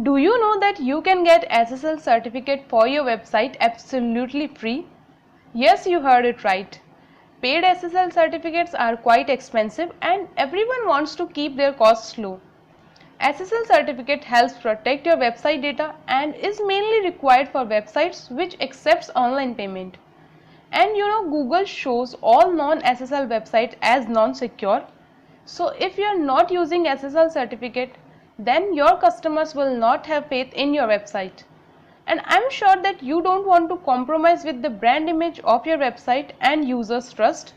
Do you know that you can get SSL certificate for your website absolutely free? Yes, you heard it right. Paid SSL certificates are quite expensive and everyone wants to keep their costs low. SSL certificate helps protect your website data and is mainly required for websites which accepts online payment. And Google shows all non-SSL websites as non-secure. So if you are not using SSL certificate, then your customers will not have faith in your website. And I'm sure that you don't want to compromise with the brand image of your website and users' trust.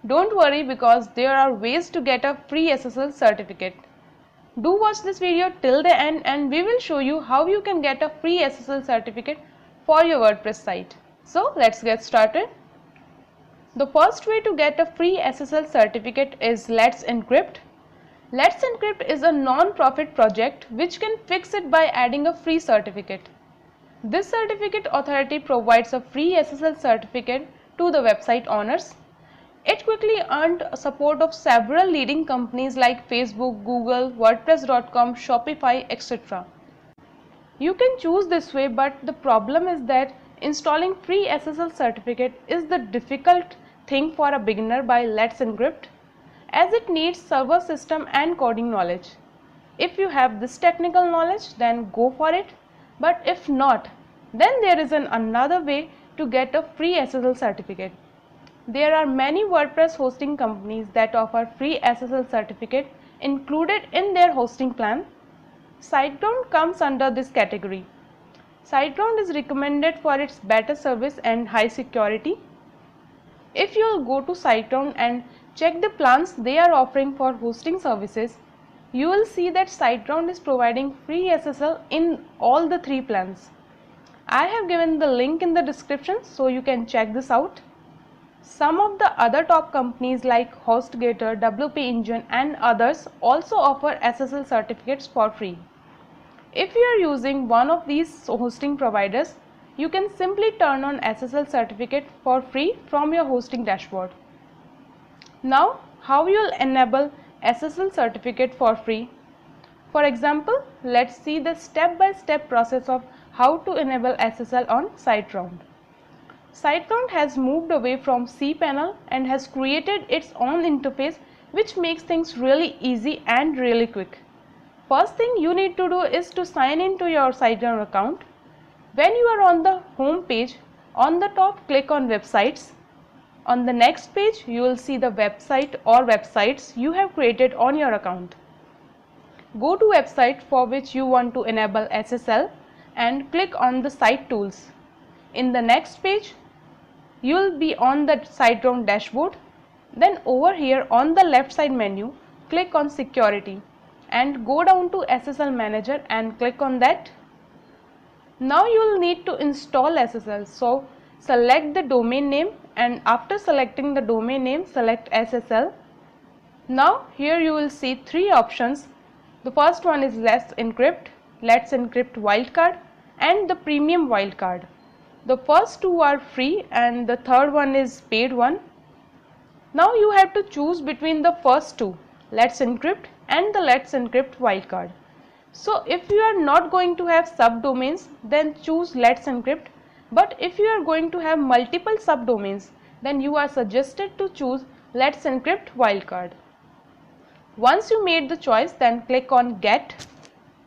Don't worry, because there are ways to get a free SSL certificate. Do watch this video till the end and we will show you how you can get a free SSL certificate for your WordPress site. So let's get started. The first way to get a free SSL certificate is Let's Encrypt. Let's Encrypt is a non-profit project which can fix it by adding a free certificate. This certificate authority provides a free SSL certificate to the website owners. It quickly earned support of several leading companies like Facebook, Google, WordPress.com, Shopify, etc. You can choose this way, but the problem is that installing free SSL certificate is the difficult thing for a beginner by Let's Encrypt, as it needs server system and coding knowledge. If you have this technical knowledge, then go for it, but if not, then there is another way to get a free SSL certificate. There are many WordPress hosting companies that offer free SSL certificate included in their hosting plan. SiteGround comes under this category. SiteGround is recommended for its better service and high security. If you will go to SiteGround and check the plans they are offering for hosting services, you will see that SiteGround is providing free SSL in all the three plans. I have given the link in the description so you can check this out. Some of the other top companies like HostGator, WP Engine and others also offer SSL certificates for free. If you are using one of these hosting providers, you can simply turn on SSL certificate for free from your hosting dashboard. Now, how you will enable SSL certificate for free? For example, let's see the step-by-step process of how to enable SSL on SiteGround. SiteGround has moved away from cPanel and has created its own interface which makes things really easy and really quick. First thing you need to do is to sign into your SiteGround account. When you are on the home page, on the top click on Websites. On the next page you will see the website or websites you have created on your account. Go to website for which you want to enable SSL and click on the Site Tools. In the next page, you will be on the SiteGround dashboard. Then over here on the left side menu, click on Security and go down to SSL Manager and click on that. Now you will need to install SSL, so select the domain name and after selecting the domain name, select SSL. Now here you will see three options. The first one is Let's Encrypt Wildcard and the Premium Wildcard. The first two are free and the third one is paid one. Now you have to choose between the first two, Let's Encrypt and the Let's Encrypt Wildcard. So if you are not going to have subdomains, then choose Let's Encrypt, but if you are going to have multiple subdomains, then you are suggested to choose Let's Encrypt Wildcard. Once you made the choice, then click on Get.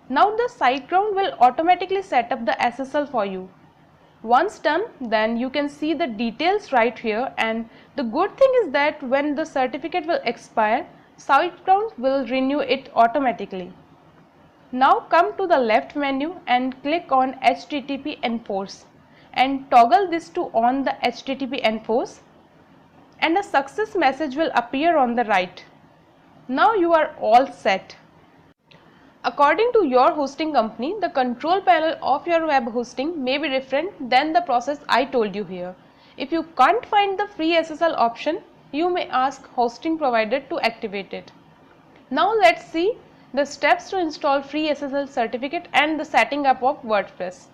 Now the SiteGround will automatically set up the SSL for you. Once done, then you can see the details right here, and the good thing is that when the certificate will expire, SiteGround will renew it automatically. Now come to the left menu and click on HTTP Enforce and toggle this to on the HTTP Enforce, and a success message will appear on the right. Now you are all set. According to your hosting company, the control panel of your web hosting may be different than the process I told you here. If you can't find the free SSL option, you may ask hosting provider to activate it. Now let's see the steps to install free SSL certificate and the setting up of WordPress.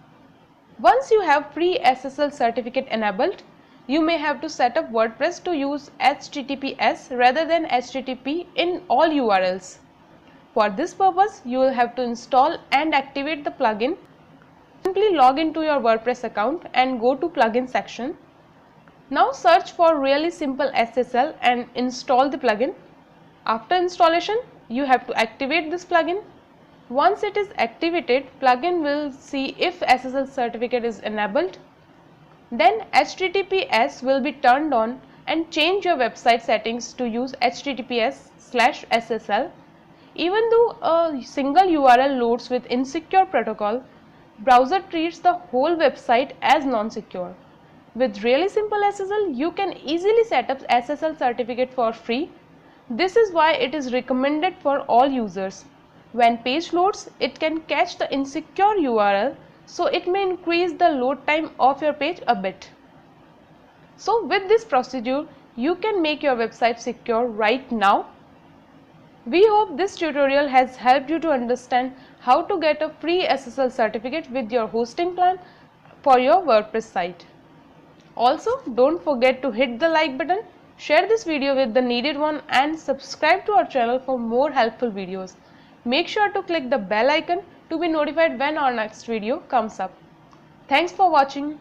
Once you have free SSL certificate enabled, you may have to set up WordPress to use HTTPS rather than HTTP in all URLs. For this purpose, you will have to install and activate the plugin. Simply log into your WordPress account and go to plugin section. Now search for Really Simple SSL and install the plugin. After installation, you have to activate this plugin. Once it is activated, plugin will see if SSL certificate is enabled. Then HTTPS will be turned on and change your website settings to use HTTPS/SSL. Even though a single URL loads with insecure protocol, browser treats the whole website as non-secure. With Really Simple SSL, you can easily set up SSL certificate for free. This is why it is recommended for all users. When page loads, it can catch the insecure URL, so it may increase the load time of your page a bit. So with this procedure, you can make your website secure right now. We hope this tutorial has helped you to understand how to get a free SSL certificate with your hosting plan for your WordPress site. Also, don't forget to hit the like button, share this video with the needed one, and subscribe to our channel for more helpful videos. Make sure to click the bell icon to be notified when our next video comes up. Thanks for watching.